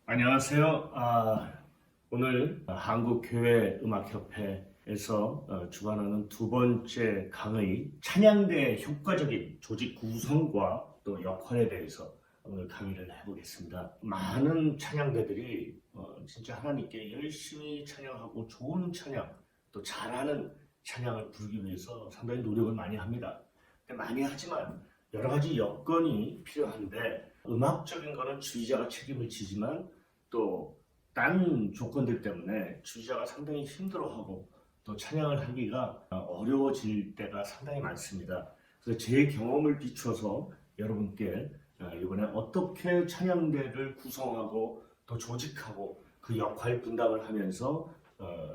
안녕하세요. 오늘 한국교회음악협회에서 주관하는 두 번째 강의 찬양대의 효과적인 조직 구성과 또 역할에 대해서 오늘 강의를 해보겠습니다. 많은 찬양대들이 진짜 하나님께 열심히 찬양하고 좋은 찬양, 또 잘하는 찬양을 부르기 위해서 상당히 노력을 많이 합니다. 많이 하지만 여러 가지 여건이 필요한데 음악적인 거는 주의자가 책임을 지지만 또 다른 조건들 때문에 주의자가 상당히 힘들어하고 또 찬양을 하기가 어려워질 때가 상당히 많습니다. 그래서 제 경험을 비추어서 여러분께 이번에 어떻게 찬양대를 구성하고 또 조직하고 그 역할 분담을 하면서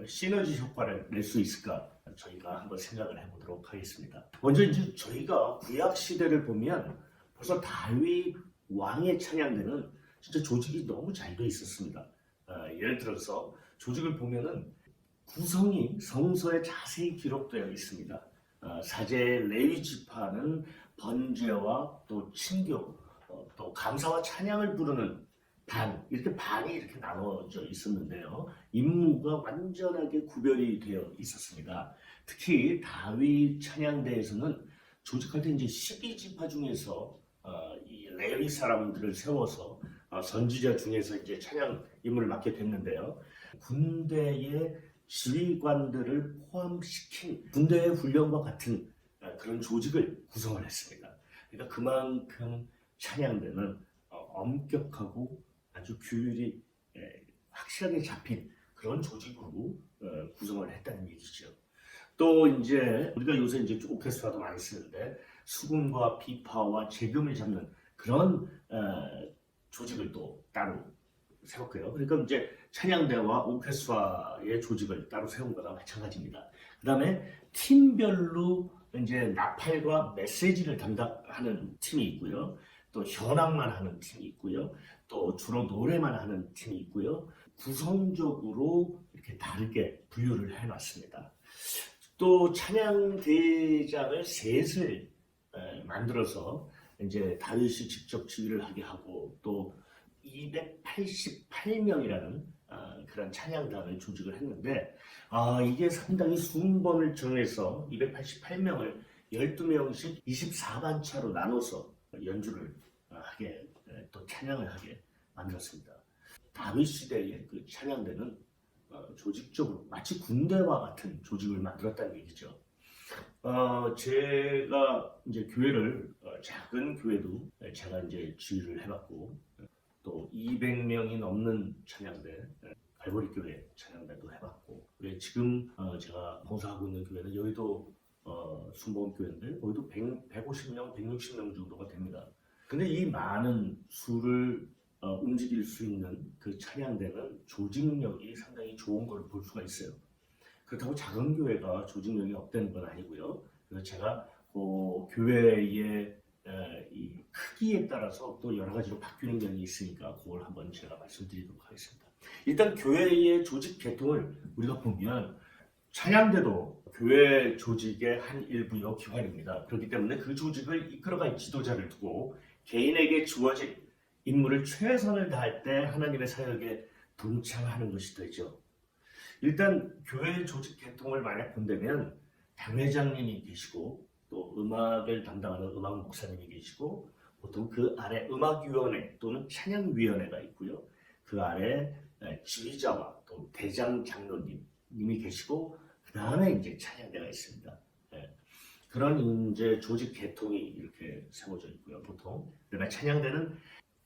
시너지 효과를 낼 수 있을까 저희가 한번 생각을 해보도록 하겠습니다. 먼저 이제 저희가 구약 시대를 보면 벌써 다윗 왕의 찬양대는 진짜 조직이 너무 잘 돼 있었습니다. 예를 들어서 조직을 보면은 구성이 성서에 자세히 기록되어 있습니다. 사제 레위 지파는 번제와 또 친교, 또 감사와 찬양을 부르는 반, 이렇게 반이 이렇게 나눠져 있었는데요. 임무가 완전하게 구별이 되어 있었습니다. 특히 다윗 찬양대에서는 조직할 때 이제 12지파 중에서 이 레위 사람들을 세워서 선지자 중에서 이제 찬양 임무를 맡게 됐는데요. 군대의 지휘관들을 포함시킨 군대의 훈련과 같은 그런 조직을 구성을 했습니다. 그러니까 그만큼 찬양대는 엄격하고 아주 규율이 확실하게 잡힌 그런 조직으로 구성을 했다는 얘기죠. 또 이제 우리가 요새 이제 오케스트라도 많이 쓰는데 수금과 비파와 재금을 잡는 그런 조직을 또 따로 세웠고요. 그러니까 이제 찬양대와 오케스트라의 조직을 따로 세운 거나 마찬가지입니다. 그 다음에 팀별로 이제 나팔과 메시지를 담당하는 팀이 있고요. 또 현악만 하는 팀이 있고요. 또 주로 노래만 하는 팀이 있고요. 구성적으로 이렇게 다르게 분류를 해놨습니다. 또 찬양대장을 셋을 만들어서 이제 다윗이 직접 지휘를 하게 하고 또 288명이라는 그런 찬양단을 조직을 했는데 이게 상당히 순번을 정해서 288명을 12명씩 24반차로 나눠서 연주를 하게 또 찬양을 하게 만들었습니다. 다윗 시대의 그 찬양대는 조직적으로 마치 군대와 같은 조직을 만들었다는 얘기죠. 제가 이제 교회를 작은 교회도 제가 이제 지휘를 해봤고 또 200명이 넘는 찬양대 갈보리 교회 찬양대도 해봤고 지금 제가 봉사하고 있는 교회는 여의도 순복음 교회인데 여기도 150명, 160명 정도가 됩니다. 근데 이 많은 수를 움직일 수 있는 그 찬양대는 조직력이 상당히 좋은 걸 볼 수가 있어요. 그렇다고 작은 교회가 조직력이 없다는 건 아니고요. 그래서 제가 교회의 이 크기에 따라서 또 여러 가지로 바뀌는 면이 있으니까 그걸 한번 제가 말씀드리도록 하겠습니다. 일단 교회의 조직 계통을 우리가 보면 찬양대도 교회 조직의 한 일부요 기관입니다. 그렇기 때문에 그 조직을 이끌어갈 지도자를 두고 개인에게 주어진 임무를 최선을 다할 때 하나님의 사역에 동참하는 것이 되죠. 일단 교회 조직 계통을 만약 본다면 당회장님이 계시고 또 음악을 담당하는 음악 목사님이 계시고 보통 그 아래 음악위원회 또는 찬양위원회가 있고요. 그 아래 지휘자와 또 대장 장로님이 계시고 그 다음에 이제 찬양대가 있습니다. 그런 이제 조직 계통이 이렇게 세워져 있고요. 보통 그러나 찬양대는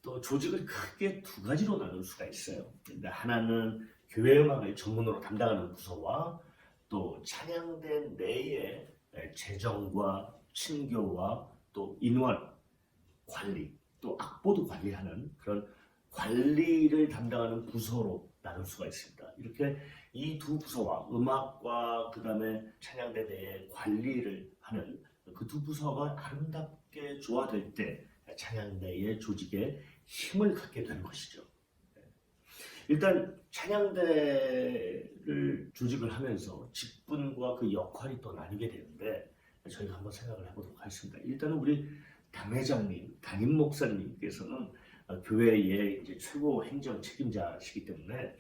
또 조직을 크게 두 가지로 나눌 수가 있어요. 하나는 교회 음악을 전문으로 담당하는 부서와 또 찬양대 내에 재정과 친교와 또 인원 관리 또 악보도 관리하는 그런 관리를 담당하는 부서로 나눌 수가 있습니다. 이렇게 이 두 부서와 음악과 그 다음에 찬양대 내의 관리를 하는 그 두 부서가 아름답게 조화될 때 찬양대의 조직에 힘을 갖게 되는 것이죠. 일단 찬양대를 조직을 하면서 직분과 그 역할이 또 나뉘게 되는데 저희가 한번 생각을 해보도록 하겠습니다. 일단은 우리 당회장님, 담임 목사님께서는 교회의 이제 최고 행정 책임자시기 때문에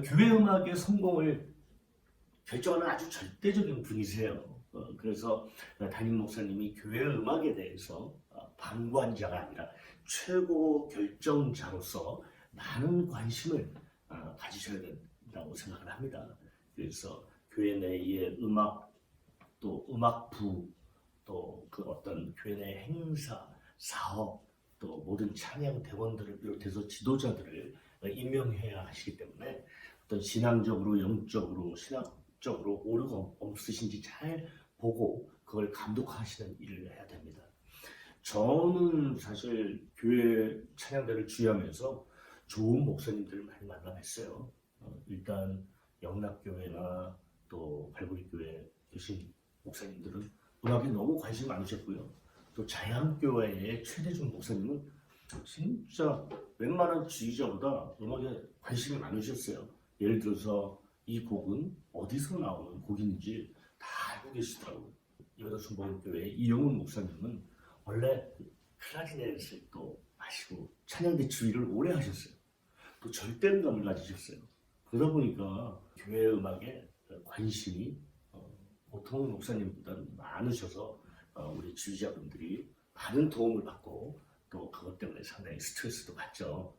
교회 음악의 성공을 결정하는 아주 절대적인 분이세요. 그래서 담임 목사님이 교회 음악에 대해서 방관자가 아니라 최고 결정자로서 많은 관심을 가지셔야 된다고 생각을 합니다. 그래서 교회 내의 음악, 또 음악부, 또 그 어떤 교회 내 행사, 사업, 또 모든 찬양 대원들을 비롯해서 지도자들을 임명해야 하시기 때문에 어떤 신앙적으로, 영적으로, 신학적으로 오류가 없으신지 잘 보고 그걸 감독하시는 일을 해야 됩니다. 저는 사실 교회 찬양대를 주의하면서 좋은 목사님들을 많이 만나뵀어요. 일단 영락교회나 또 발구리교회 계신 목사님들은 음악에 너무 관심이 많으셨고요. 또 자양교회의 최대중 목사님은 진짜 웬만한 지휘자보다 음악에 관심이 많으셨어요. 예를 들어서 이 곡은 어디서 나오는 곡인지 다 알고 계시더라고요. 여자 순복음교회 이영훈 목사님은 원래 클라리넷을 또 마시고 찬양대 주의를 오래 하셨어요. 또 절대음감을 가지셨어요. 그러다 보니까 교회 음악에 관심이 보통 목사님보다는 많으셔서 우리 지휘자분들이 많은 도움을 받고 또 그것 때문에 상당히 스트레스도 받죠.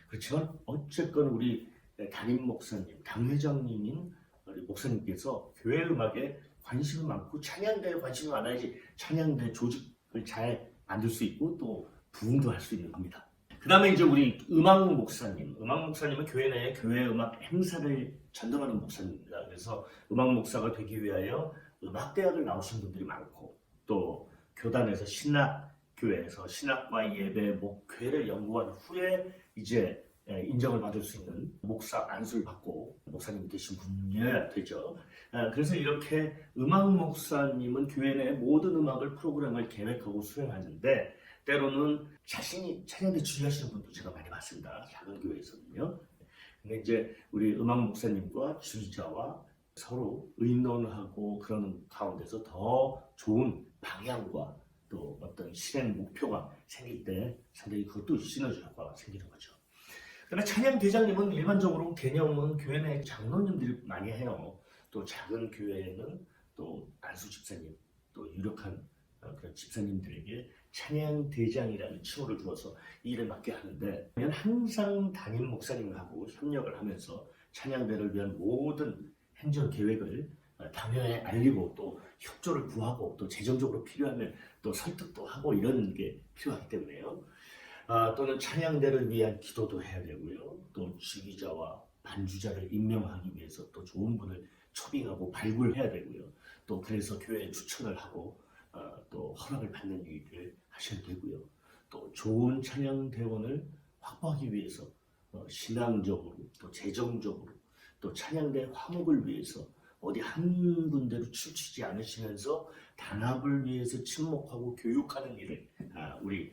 그렇지만 어쨌건 우리 담임 목사님, 당회장님인 우리 목사님께서 교회 음악에 관심이 많고 찬양대에 관심이 많아야지 찬양대 조직을 잘 만들 수 있고 또 부흥도 할 수 있는 겁니다. 그 다음에 이제 우리 음악 목사님은 교회 내에 교회 음악 행사를 전담하는 목사님입니다. 그래서 음악 목사가 되기 위하여 음악대학을 나오신 분들이 많고 또 교단에서 신학교회에서 신학과 예배, 목회를 연구한 후에 이제 인정을 받을 수 있는 목사 안수를 받고 목사님 되신 분이어야 되죠. 그래서 이렇게 음악 목사님은 교회 내 모든 음악을 프로그램을 계획하고 수행하는데 때로는 자신이 찬양대 주의하시는 분도 제가 많이 봤습니다. 작은 교회에서는요. 근데 이제 우리 음악 목사님과 주의자와 서로 의논하고 그러는 가운데서 더 좋은 방향과 또 어떤 실행 목표가 생길 때 상당히 그것도 시너지 효과가 생기는 거죠. 그러나 찬양 대장님은 일반적으로 개념은 교회 내 장로님들이 많이 해요. 또 작은 교회에는 또 안수 집사님, 또 유력한 그런 집사님들에게 찬양 대장이라는 칭호를 두어서 이 일을 맡게 하는데 항상 담임 목사님하고 협력을 하면서 찬양대를 위한 모든 행정 계획을 당연히 알리고 또 협조를 구하고 또 재정적으로 필요하면 또 설득도 하고 이런 게 필요하기 때문에요. 또는 찬양대를 위한 기도도 해야 되고요. 또 지휘자와 반주자를 임명하기 위해서 또 좋은 분을 초빙하고 발굴해야 되고요. 또 그래서 교회에 추천을 하고 또 허락을 받는 일을 하셔야 되고요. 또 좋은 찬양대원을 확보하기 위해서 신앙적으로 또 재정적으로 또 찬양대 화목을 위해서 어디 한 군데로 치우치지 않으시면서 단합을 위해서 친목하고 교육하는 일을 우리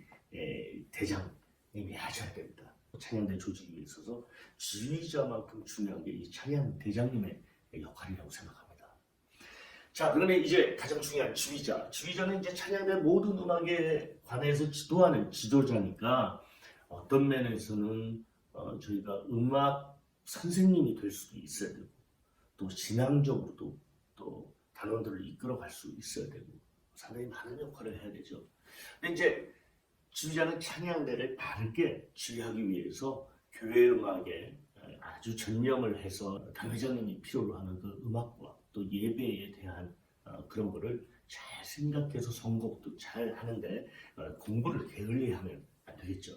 대장님이 하셔야 됩니다. 찬양대 조직에 있어서 지휘자만큼 중요한 게 이 찬양 대장님의 역할이라고 생각합니다. 자, 그러면 이제 가장 중요한 지휘자. 지휘자는 이제 찬양대 모든 음악에 관해서 지도하는 지도자니까 어떤 면에서는 저희가 음악 선생님이 될 수도 있어야 되고 또 신앙적으로도 또 단원들을 이끌어갈 수 있어야 되고 상당히 많은 역할을 해야 되죠. 근데 이제 지휘자는 찬양대를 바르게 지휘하기 위해서 교회 음악에 아주 전념을 해서 당회장님이 필요로 하는 그 음악과 또 예배에 대한 그런 거를 잘 생각해서 선곡도 잘 하는데 공부를 게을리하면 안 되겠죠.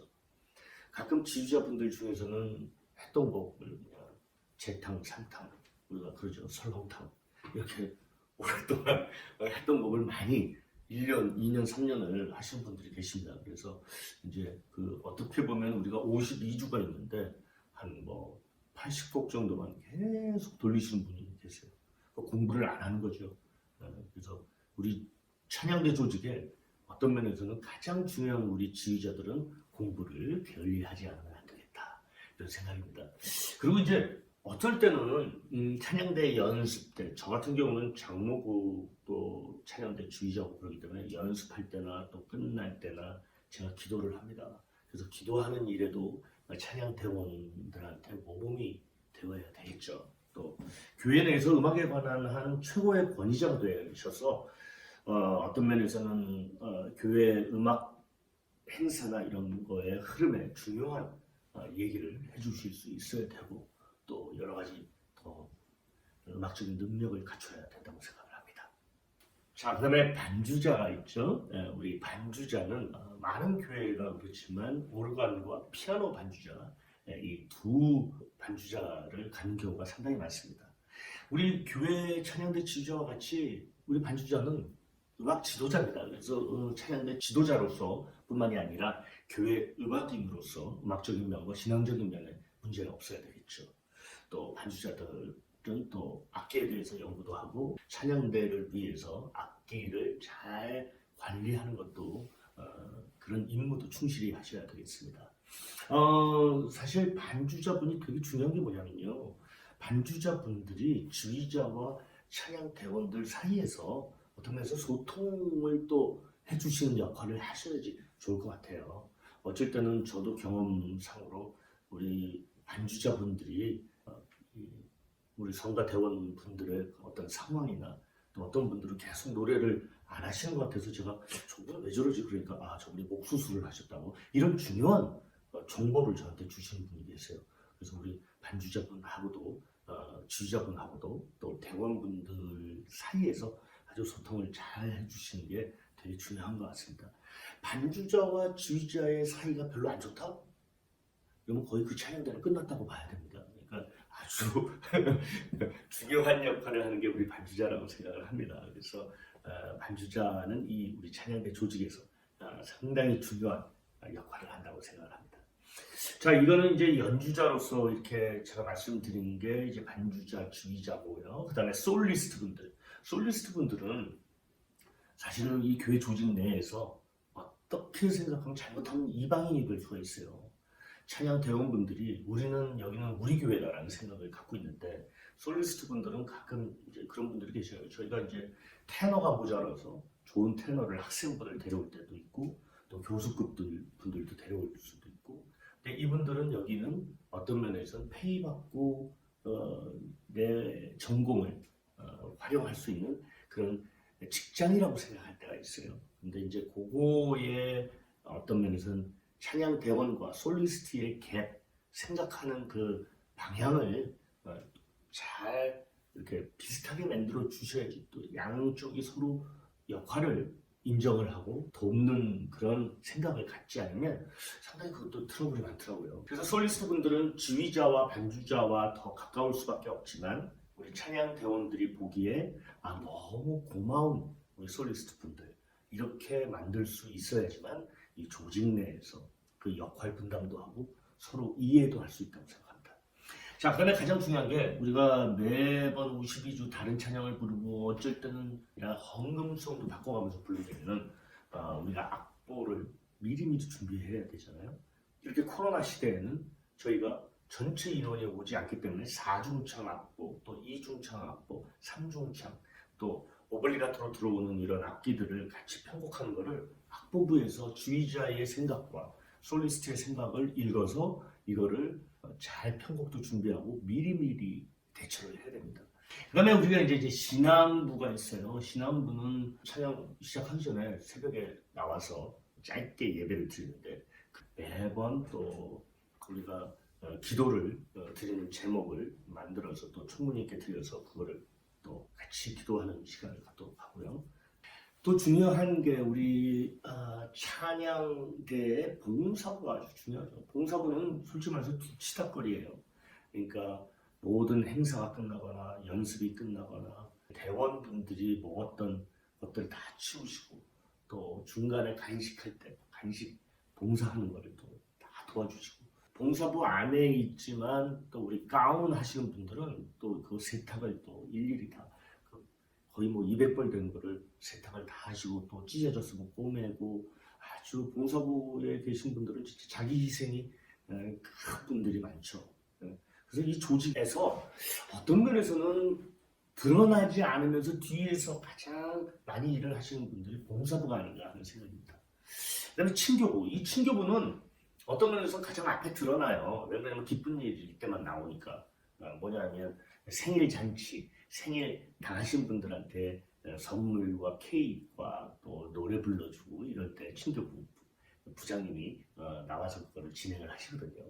가끔 지휘자분들 중에서는 했던 곡을 재탕, 삼탕, 우리가 그러죠. 설렁탕 이렇게 오랫동안 했던 곡을 많이 1년, 2년, 3년을 하신 분들이 계십니다. 그래서 이제 그 어떻게 보면 우리가 52주가 있는데 한 80곡 정도만 계속 돌리시는 분이 계세요. 공부를 안 하는 거죠. 그래서 우리 찬양대 조직에 어떤 면에서는 가장 중요한 우리 지휘자들은 공부를 게을리하지 않으면 안 되겠다. 이런 생각입니다. 그리고 이제 어떨 때는 찬양대 연습 때, 저 같은 경우는 장로고 또 찬양대 주의자고 그러기 때문에 연습할 때나 또 끝날 때나 제가 기도를 합니다. 그래서 기도하는 일에도 찬양 대원들한테 모범이 되어야 되겠죠. 또 교회 내에서 음악에 관한 한 최고의 권위자가 되셔서 어떤 면에서는 교회 음악 행사나 이런 거의 흐름에 중요한 얘기를 해주실 수 있어야 되고 또 여러 가지 더 음악적인 능력을 갖춰야 된다고 생각을 합니다. 자, 그다음에 반주자가 있죠. 우리 반주자는 많은 교회가 그렇지만 오르간과 피아노 반주자 이 두 반주자를 갖는 경우가 상당히 많습니다. 우리 교회 찬양대 지도자와 같이 우리 반주자는 음악 지도자입니다. 그래서 찬양대 지도자로서 뿐만이 아니라 교회 음악인으로서 음악적인 면과 신앙적인 면에 문제가 없어야 되겠죠. 또 반주자들은 또 악기에 대해서 연구도 하고 찬양대를 위해서 악기를 잘 관리하는 것도 그런 임무도 충실히 하셔야 되겠습니다. 사실 반주자분이 되게 중요한 게 뭐냐면요. 반주자분들이 지휘자와 찬양 대원들 사이에서 어떤 면에서 소통을 또 해주시는 역할을 하셔야지 좋을 것 같아요. 어쩔 때는 저도 경험상으로 우리 반주자분들이 우리 성가 대원분들의 어떤 상황이나 또 어떤 분들은 계속 노래를 안 하시는 것 같아서 제가 저분은 왜 저러지? 그러니까 저분이 목 수술을 하셨다고 이런 중요한 정보를 저한테 주시는 분이 계세요. 그래서 우리 반주자분하고도 지휘자분하고도 또 대원분들 사이에서 아주 소통을 잘 해주시는 게 되게 중요한 것 같습니다. 반주자와 지휘자의 사이가 별로 안 좋다? 그러면 거의 그 찬양대는 끝났다고 봐야 됩니다. 그러니까 아주 중요한 역할을 하는 게 우리 반주자라고 생각을 합니다. 그래서 반주자는 이 우리 찬양대 조직에서 상당히 중요한 역할을 한다고 생각을 합니다. 자, 이거는 이제 연주자로서 이렇게 제가 말씀드린 게 이제 반주자, 지휘자고요. 그 다음에 솔리스트 분들. 솔리스트 분들은 사실은 이 교회 조직 내에서 어떻게 생각하면 잘못하면 이방인이 될 수가 있어요. 찬양 대원분들이 우리는 여기는 우리 교회다라는 생각을 갖고 있는데 솔리스트 분들은 가끔 이제 그런 분들이 계셔요. 저희가 이제 테너가 모자라서 좋은 테너를 학생분을 데려올 때도 있고 또 교수급 분들도 데려올 수도 있고 근데 이분들은 여기는 어떤 면에서는 페이 받고 내 전공을 활용할 수 있는 그런 직장이라고 생각할 때가 있어요. 근데 이제 그거의 어떤 면에서는 찬양 대원과 솔리스트의 갭 생각하는 그 방향을 잘 이렇게 비슷하게 만들어 주셔야지 또 양쪽이 서로 역할을 인정을 하고 돕는 그런 생각을 갖지 않으면 상당히 그것도 트러블이 많더라고요. 그래서 솔리스트 분들은 지휘자와 반주자와 더 가까울 수밖에 없지만 우리 찬양 대원들이 보기에 너무 고마운 우리 솔리스트 분들 이렇게 만들 수 있어야지만 이 조직 내에서 그 역할 분담도 하고 서로 이해도 할 수 있다고 생각합니다. 자, 그다음에 가장 중요한 게 우리가 매번 52주 다른 찬양을 부르고 어쩔 때는 헌금송도 바꿔가면서 부르게 되면 우리가 악보를 미리미리 준비해야 되잖아요. 이렇게 코로나 시대에는 저희가 전체 인원이 오지 않기 때문에 4중창 악보, 또 2중창 악보, 3중창, 또 오블리가토로 들어오는 이런 악기들을 같이 편곡하는 것을 악보부에서 지휘자의 생각과 솔리스트의 생각을 읽어서 이거를 잘 편곡도 준비하고 미리미리 대처를 해야 됩니다. 그 다음에 우리가 이제 신앙부가 있어요. 신앙부는 찬양 시작하기 전에 새벽에 나와서 짧게 예배를 드리는데 매번 또 우리가 기도를 드리는 제목을 만들어서 또 충분히 있게 드려서 그거를 또 같이 기도하는 시간을 갖도록 하고요. 또 중요한 게 우리 찬양대의 봉사부가 아주 중요하죠. 봉사부는 솔직히 말해서 뒤치다거리예요. 그러니까 모든 행사가 끝나거나 연습이 끝나거나 대원분들이 먹었던 것들을 다 치우시고 또 중간에 간식할 때 간식 봉사하는 거를 또 다 도와주시고 봉사부 안에 있지만 또 우리 가운 하시는 분들은 또 그 세탁을 또 일일이 다 거의 뭐 200벌 된 거를 세탁을 다 하시고 또 찢어졌으면 꼬매고 아주 봉사부에 계신 분들은 진짜 자기 희생이 큰 분들이 많죠. 그래서 이 조직에서 어떤 면에서는 드러나지 않으면서 뒤에서 가장 많이 일을 하시는 분들이 봉사부가 아닌가 하는 생각입니다. 그다음에 친교부. 이 친교부는 어떤 면에서 가장 앞에 드러나요. 왜냐하면 기쁜 일일 때만 나오니까. 뭐냐면 생일 잔치, 생일 당하신 분들한테 선물과 케이크와 또 노래 불러주고 이럴 때 친교부 부장님이 나와서 그거를 진행을 하시거든요.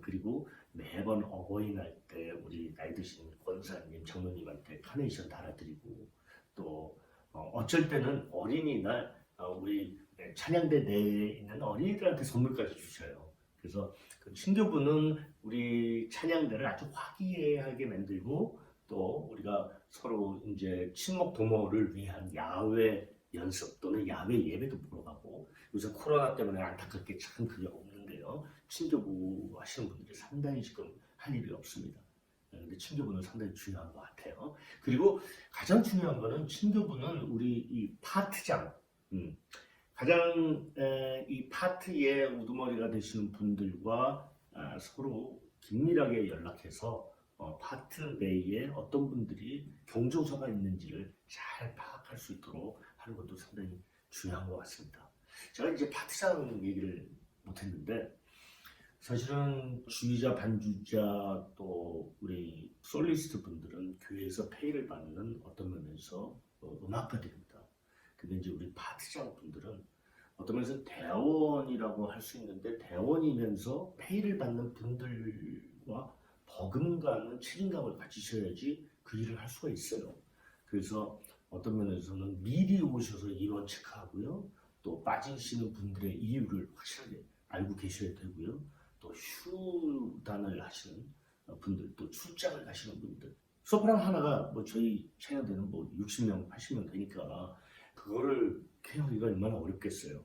그리고 매번 어버이날 때 우리 나이 드신 권사님, 장로님한테 카네이션 달아드리고 또 어쩔 때는 어린이날 우리 찬양대 내에 있는 어린이들한테 선물까지 주셔요. 그래서 그 친교부는 우리 찬양대를 아주 화기애애하게 만들고 또 우리가 서로 이제 친목 도모를 위한 야외 연습 또는 야외 예배도 보러 가고 요새 코로나 때문에 안타깝게 참 그게 없는데요. 친교부 하시는 분들이 상당히 지금 할 일이 없습니다. 근데 친교부는 상당히 중요한 것 같아요. 그리고 가장 중요한 거는 친교부는 우리 이 파트장, 가장 이 파트의 우두머리가 되시는 분들과 서로 긴밀하게 연락해서 파트 내에 어떤 분들이 경조사가 있는지를 잘 파악할 수 있도록 하는 것도 상당히 중요한 것 같습니다. 제가 이제 파트장 얘기를 못했는데 사실은 주의자, 반주자 또 우리 솔리스트 분들은 교회에서 페이를 받는 어떤 면에서 음악가들입니다. 근데 이제 우리 파트장 분들은 어떤 면에서 대원이라고 할 수 있는데 대원이면서 페이를 받는 분들과 버금가는 책임감을 가지셔야지 그 일을 할 수가 있어요. 그래서 어떤 면에서는 미리 오셔서 인원 체크하고요. 또 빠지시는 분들의 이유를 확실하게 알고 계셔야 되고요. 또 휴단을 하시는 분들, 또 출장을 가시는 분들. 소프라노 하나가 뭐 저희 찬양대는 뭐 60명, 80명 되니까 그거를 케어하기가 얼마나 어렵겠어요.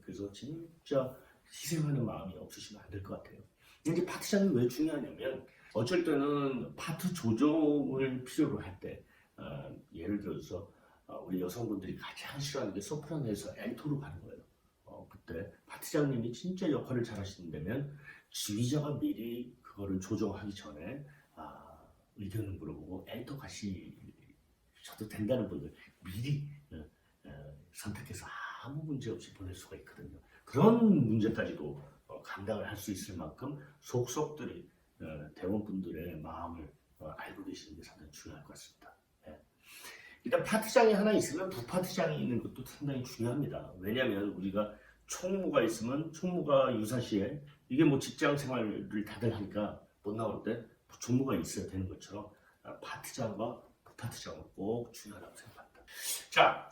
그래서 진짜 희생하는 마음이 없으시면 안 될 것 같아요. 이제 파트장이 왜 중요하냐면 어쩔 때는 파트 조정을 필요로 할 때 예를 들어서 우리 여성분들이 가장 싫어하는 게 소프라노에서 알토로 가는 거예요. 그때 파트장님이 진짜 역할을 잘 하시는다면 지휘자가 미리 그거를 조정하기 전에 의견을 물어보고 알토 가시셔도 된다는 분들 미리 선택해서 아무 문제 없이 보낼 수가 있거든요. 그런 문제까지도 감당을 할 수 있을 만큼 속속들이 대원분들의 마음을 알고 계시는 게 상당히 중요할 것 같습니다. 일단 파트장이 하나 있으면 부파트장이 있는 것도 상당히 중요합니다. 왜냐하면 우리가 총무가 있으면 총무가 유사시에 이게 뭐 직장 생활을 다들 하니까 못 나올 때 총무가 있어야 되는 것처럼 파트장과 부파트장은 꼭 중요하다고 생각합니다. 자,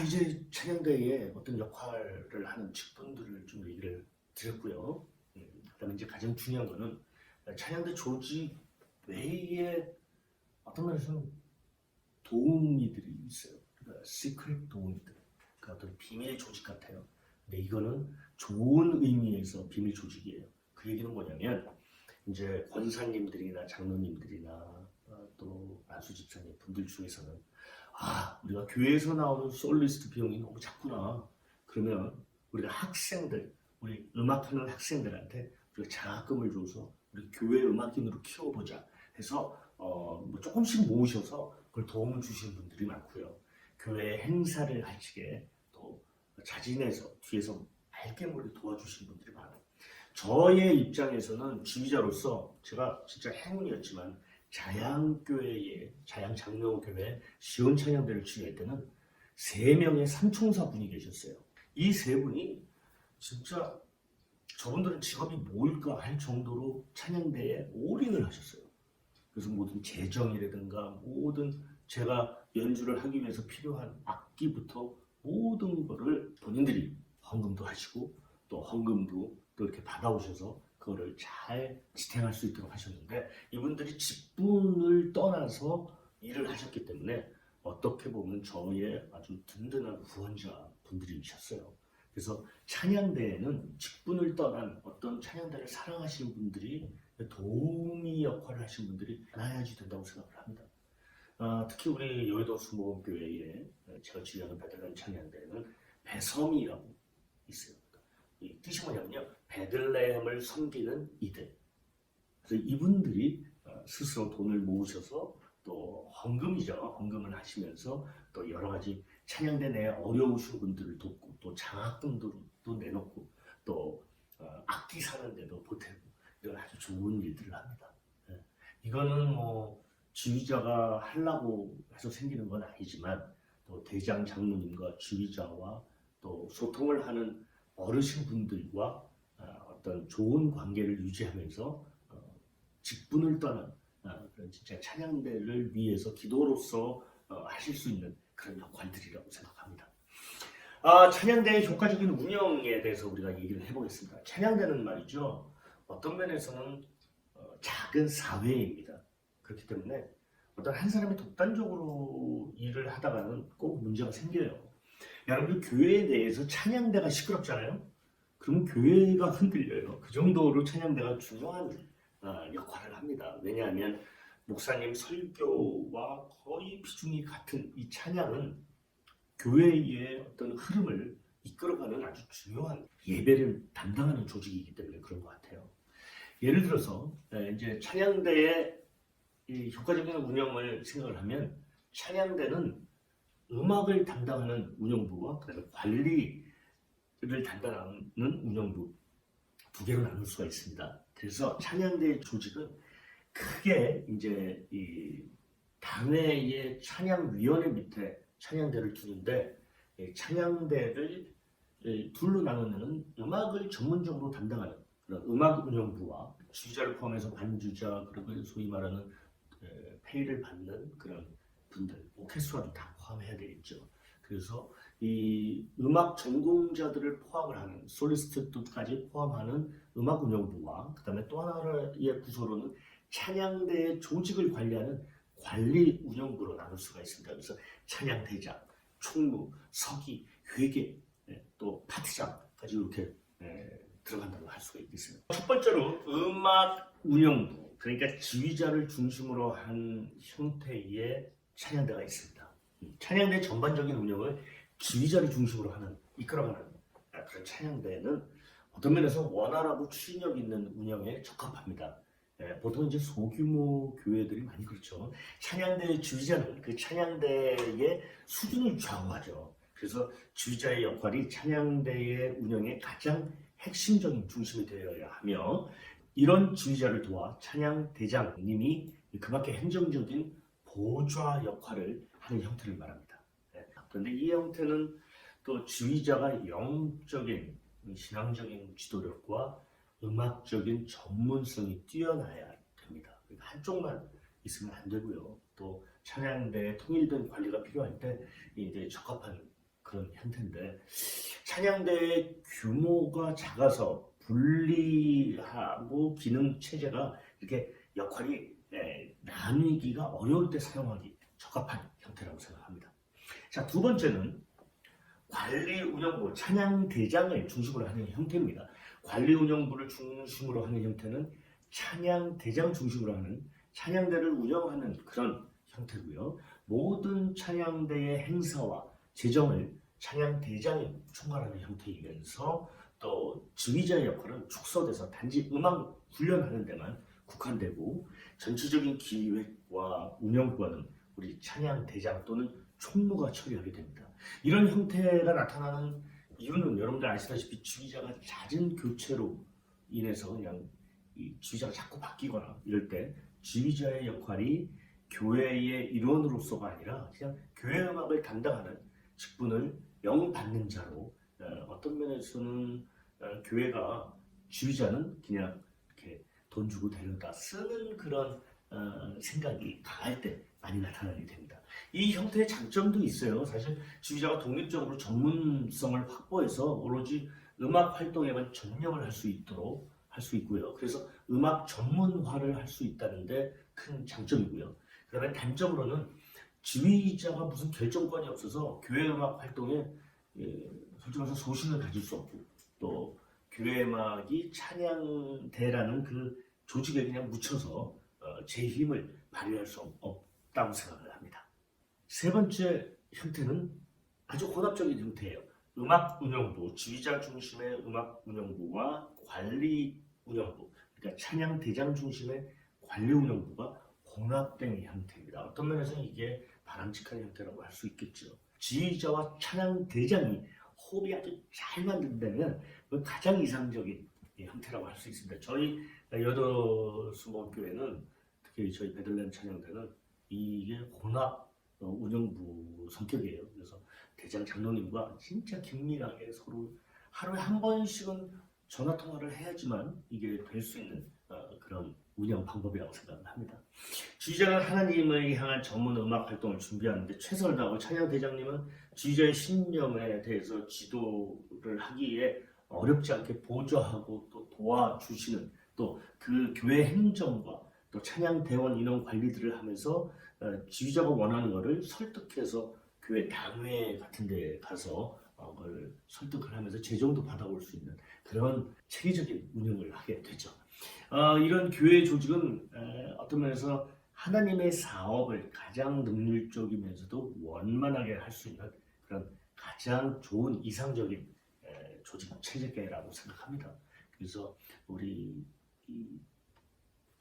이제 찬양대에 어떤 역할을 하는 직분들을 좀 얘기를 드렸고요. 그다음에 이제 가장 중요한 거는 찬양대 조직 외에 어떤 면에서는 도우미들이 있어요. 그러니까 시크릿 도우미들. 그러니까 어떤 비밀 조직 같아요. 근데 이거는 좋은 의미에서 비밀 조직이에요. 그 얘기는 뭐냐면 이제 권사님들이나 장로님들이나 또 안수 집사님 분들 중에서는 우리가 교회에서 나오는 솔리스트 비용이 너무 작구나. 그러면 우리가 학생들, 우리 음악하는 학생들한테 우리가 장학금을 줘서 우리 교회 음악인으로 키워보자 해서 뭐 조금씩 모으셔서 그걸 도움을 주시는 분들이 많고요. 교회 행사를 하시게 또 자진해서 뒤에서 맑게 몰래 도와주시는 분들이 많아요. 저의 입장에서는 지휘자로서 제가 진짜 행운이었지만 자양교회의 자양장로교회 시온찬양대를 지휘할 때는 3명의 삼총사 분이 계셨어요. 이 3분이 진짜 저분들은 직업이 뭘까 할 정도로 찬양대에 올인을 하셨어요. 그래서 모든 재정이라든가 모든 제가 연주를 하기 위해서 필요한 악기부터 모든 거를 본인들이 헌금도 하시고 또 헌금도 또 이렇게 받아오셔서 그거를 잘 지탱할 수 있도록 하셨는데 이분들이 직분을 떠나서 일을 하셨기 때문에 어떻게 보면 저의 아주 든든한 후원자 분들이셨어요. 그래서 찬양대에는 직분을 떠난 어떤 찬양대를 사랑하시는 분들이 도우미 역할을 하시는 분들이 많아야지 된다고 생각을 합니다. 특히 우리 여의도 수목교회에 제가 지휘하는 베들레헴 찬양대에는 배섬이라고 있어요. 이 뜻이 뭐냐면요, 베들레헴을 섬기는 이들. 그래서 이분들이 스스로 돈을 모으셔서 또 헌금을 하시면서 또 여러 가지 찬양대 내에 어려우신 분들을 돕고 또 장학금도 내놓고 또 악기 사는데도 보태고 이런 아주 좋은 일들을 합니다. 예. 이거는 뭐 지휘자가 하려고 해서 생기는 건 아니지만 또 대장 장로님과 지휘자와 또 소통을 하는 어르신분들과 어떤 좋은 관계를 유지하면서 직분을 떠난 그런 진짜 찬양대를 위해서 기도로서 하실 수 있는 그런 역할들이라고 생각합니다. 찬양대의 효과적인 운영에 대해서 우리가 얘기를 해보겠습니다. 찬양대는 말이죠, 어떤 면에서는 작은 사회입니다. 그렇기 때문에 어떤 한 사람이 독단적으로 일을 하다가는 꼭 문제가 생겨요. 여러분들 교회 내에서 찬양대가 시끄럽잖아요. 그러면 교회가 흔들려요. 그 정도로 찬양대가 중요한 역할을 합니다. 왜냐하면 목사님 설교와 거의 비중이 같은 이 찬양은 교회의 어떤 흐름을 이끌어가는 아주 중요한 예배를 담당하는 조직이기 때문에 그런 것 같아요. 예를 들어서 이제 찬양대의 이 효과적인 운영을 생각을 하면 찬양대는 음악을 담당하는 운영부와 그다음에 관리를 담당하는 운영부 두 개로 나눌 수가 있습니다. 그래서 찬양대 조직은 크게 이제 이 당회의 찬양위원회 밑에 찬양대를 두는데, 찬양대를 둘로 나누면 음악을 전문적으로 담당하는 그런 음악 운영부와 지휘자를 포함해서 반주자, 그리고 소위 말하는 페이를 받는 그런 분들, 오케스트라도 다 포함해야 되겠죠. 그래서 이 음악 전공자들을 포함을 하는 솔리스트까지 포함하는 음악 운영부와 그다음에 또 하나의 부서로는 찬양대의 조직을 관리하는 관리 운영부로 나눌 수가 있습니다. 그래서 찬양대장, 총무, 서기, 회계, 또 파트장까지 이렇게 들어간다고 할 수가 있겠습니다. 첫 번째로 음악 운영부, 그러니까 지휘자를 중심으로 한 형태의 찬양대가 있습니다. 찬양대 전반적인 운영을 지휘자를 중심으로 하는, 이끌어가는 그런 찬양대는 어떤 면에서 원활하고 추진력 있는 운영에 적합합니다. 보통 이제 소규모 교회들이 많이 그렇죠. 찬양대 지휘자는 그 찬양대의 수준을 좌우하죠. 그래서 지휘자의 역할이 찬양대의 운영의 가장 핵심적인 중심이 되어야 하며, 이런 지휘자를 도와 찬양대장님이 그밖에 행정적인 보좌 역할을 하는 형태를 말합니다. 그런데 이 형태는 또 지휘자가 영적인 신앙적인 지도력과 음악적인 전문성이 뛰어나야 됩니다. 한쪽만 있으면 안 되고요. 또 찬양대의 통일된 관리가 필요할 때 이제 적합한 그런 형태인데, 찬양대의 규모가 작아서 분리하고 기능 체제가 이렇게 역할이 나누기가 어려울 때 사용하기 적합한 형태라고 생각합니다. 자, 두 번째는 관리 운영부, 찬양대장을 중심으로 하는 형태입니다. 관리 운영부를 중심으로 하는 형태는 찬양대장 중심으로 하는 찬양대를 운영하는 그런 형태고요. 모든 찬양대의 행사와 재정을 찬양대장이 총괄하는 형태이면서 또 지휘자의 역할은 축소돼서 단지 음악 훈련하는 데만 국한되고, 전체적인 기획과 운영 권은 우리 찬양대장 또는 총무가 처리하게 됩니다. 이런 형태가 나타나는 이유는 여러분들 아시다시피 지휘자가 잦은 교체로 인해서 그냥 이 지휘자가 자꾸 바뀌거나 이럴 때 지휘자의 역할이 교회의 일원으로서가 아니라 그냥 교회 음악을 담당하는 직분을 영받는 자로, 어떤 면에서는 교회가 지휘자는 그냥 이렇게 돈 주고 데려다 쓰는 그런 생각이 강할 때 많이 나타나게 됩니다. 이 형태의 장점도 있어요. 사실 지휘자가 독립적으로 전문성을 확보해서 오로지 음악 활동에만 전념을 할 수 있도록 할 수 있고요. 그래서 음악 전문화를 할 수 있다는 데 큰 장점이고요. 그다음에 단점으로는 지휘자가 무슨 결정권이 없어서 교회 음악 활동에 솔직히 말해서 소신을 가질 수 없고, 또 교회 음악이 찬양대라는 그 조직에 그냥 묻혀서 제 힘을 발휘할 수 없다고 생각을 합니다. 세 번째 형태는 아주 혼합적인 형태예요. 음악 운영부, 지휘자 중심의 음악 운영부와 관리 운영부, 그러니까 찬양 대장 중심의 관리 운영부가 혼합된 형태입니다. 어떤 면에서는 이게 바람직한 형태라고 할 수 있겠죠. 지휘자와 찬양 대장이 호흡이 아주 잘 맞는다면 가장 이상적인 이 형태라고 할 수 있습니다. 저희 여도수목교회는 특히 저희 베들레헴 찬양대는 이게 혼합 운영부 성격이에요. 그래서 대장 장로님과 진짜 긴밀하게 서로 하루에 한 번씩은 전화 통화를 해야지만 이게 될 수 있는 그런 운영 방법이라고 생각을 합니다. 지휘자는 하나님을 향한 전문 음악 활동을 준비하는데 최선을 다하고 찬양 대장님은 지휘자의 신념에 대해서 지도를 하기에 어렵지 않게 보조하고 또 도와주시는 또 그 교회 행정과 또 찬양 대원 인원 관리들을 하면서 지휘자가 원하는 것을 설득해서 교회 당회 같은 데 가서 그걸 설득을 하면서 재정도 받아올 수 있는 그런 체계적인 운영을 하게 되죠. 이런 교회 조직은 어떤 면에서 하나님의 사업을 가장 능률적이면서도 원만하게 할 수 있는 그런 가장 좋은 이상적인 조직 체계라고 생각합니다. 그래서 우리 이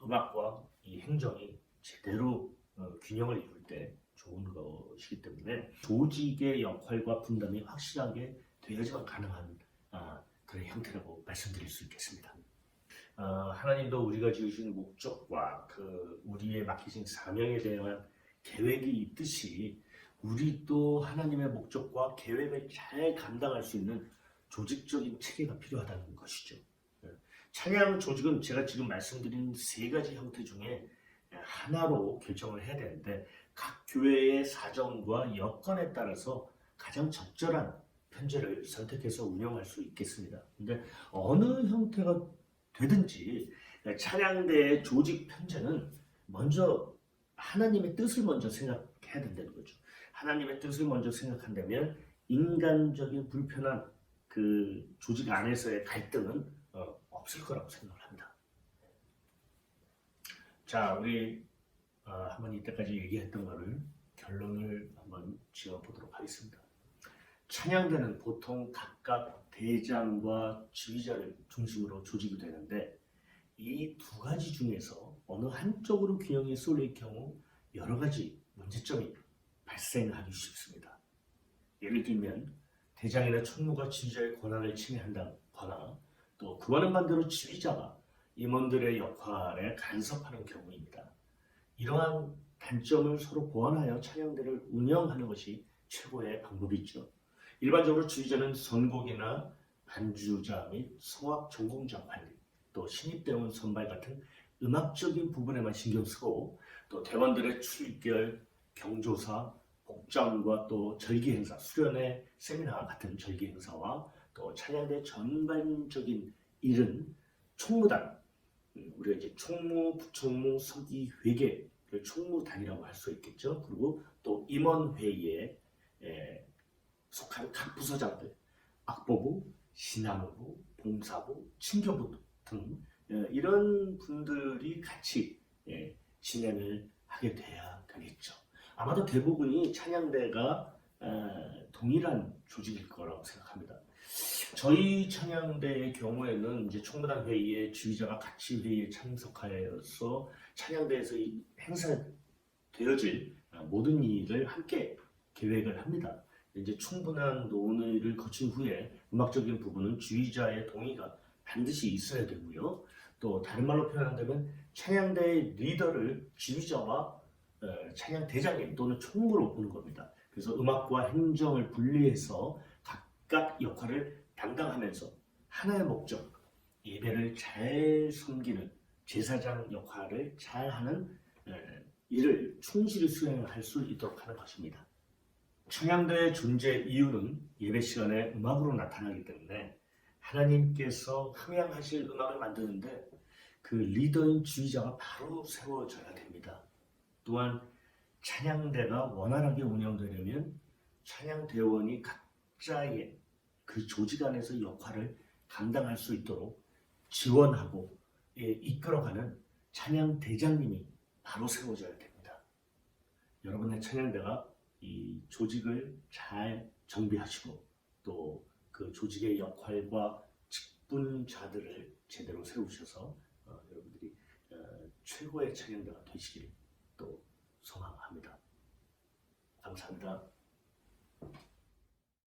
음악과 이 행정이 제대로 균형을 이룰 때 좋은 것이기 때문에 조직의 역할과 분담이 확실하게 되어야지만 가능한 그런 형태라고 말씀드릴 수 있겠습니다. 하나님도 우리가 지으신 목적과 그 우리의 맡기신 사명에 대한 계획이 있듯이 우리도 하나님의 목적과 계획을 잘 감당할 수 있는 조직적인 체계가 필요하다는 것이죠. 찬양 조직은 제가 지금 말씀드린 세 가지 형태 중에 하나로 결정을 해야 되는데 각 교회의 사정과 여건에 따라서 가장 적절한 편제를 선택해서 운영할 수 있겠습니다. 근데 어느 형태가 되든지 찬양대의 조직 편제는 먼저 하나님의 뜻을 먼저 생각해야 된다는 거죠. 하나님의 뜻을 먼저 생각한다면 인간적인 불편한 그 조직 안에서의 갈등은 없을 거라고 생각을 합니다. 자, 우리 한번 이때까지 얘기했던 거를 결론을 한번 지어보도록 하겠습니다. 찬양대는 보통 각각 대장과 지휘자를 중심으로 조직이 되는데 이 두 가지 중에서 어느 한쪽으로 균형이 쏠릴 경우 여러 가지 문제점이 발생하기 쉽습니다. 예를 들면 대장이나 총무가 지휘자의 권한을 침해한다거나 또 그와는 반대로 지휘자가 임원들의 역할에 간섭하는 경우입니다. 이러한 단점을 서로 보완하여 찬양대를 운영하는 것이 최고의 방법이죠. 일반적으로 지휘자는 선곡이나 반주자 및 성악 전공자 관리, 또 신입대원 선발 같은 음악적인 부분에만 신경 쓰고 또 대원들의 출결, 경조사, 복장과 또 절기 행사, 수련회, 세미나 같은 절기 행사와 또 찬양대 전반적인 일은 총무단, 우리가 이제 총무, 부총무, 서기, 회계, 총무단이라고 할 수 있겠죠. 그리고 또 임원회의에 속한 각 부서장들, 악보부, 신앙부, 봉사부, 친교부 등 이런 분들이 같이 진행을 하게 돼야 되겠죠. 아마도 대부분이 찬양대가 동일한 조직일 거라고 생각합니다. 저희 찬양대의 경우에는 이제 총무단 회의에 지휘자가 같이 회의에 참석하여서 찬양대에서 이 행사되어질 모든 일을 함께 계획을 합니다. 이제 충분한 논의를 거친 후에 음악적인 부분은 지휘자의 동의가 반드시 있어야 되고요. 또 다른 말로 표현한다면 찬양대의 리더를 지휘자와 찬양 대장님 또는 총무로 보는 겁니다. 그래서 음악과 행정을 분리해서 각각 역할을 담당하면서 하나의 목적, 예배를 잘 섬기는 제사장 역할을 잘하는 일을 충실히 수행할 수 있도록 하는 것입니다. 찬양대의 존재 이유는 예배 시간에 음악으로 나타나기 때문에 하나님께서 흥양하실 음악을 만드는데 그 리더인 지휘자가 바로 세워져야 됩니다. 또한 찬양대가 원활하게 운영되려면 찬양대원이 각자의 그 조직 안에서 역할을 감당할 수 있도록 지원하고 이끌어가는 찬양대장님이 바로 세워져야 됩니다. 여러분의 찬양대가 이 조직을 잘 정비하시고 또 그 조직의 역할과 직분자들을 제대로 세우셔서 여러분들이 최고의 찬양대가 되시길 또 소망합니다. 감사합니다.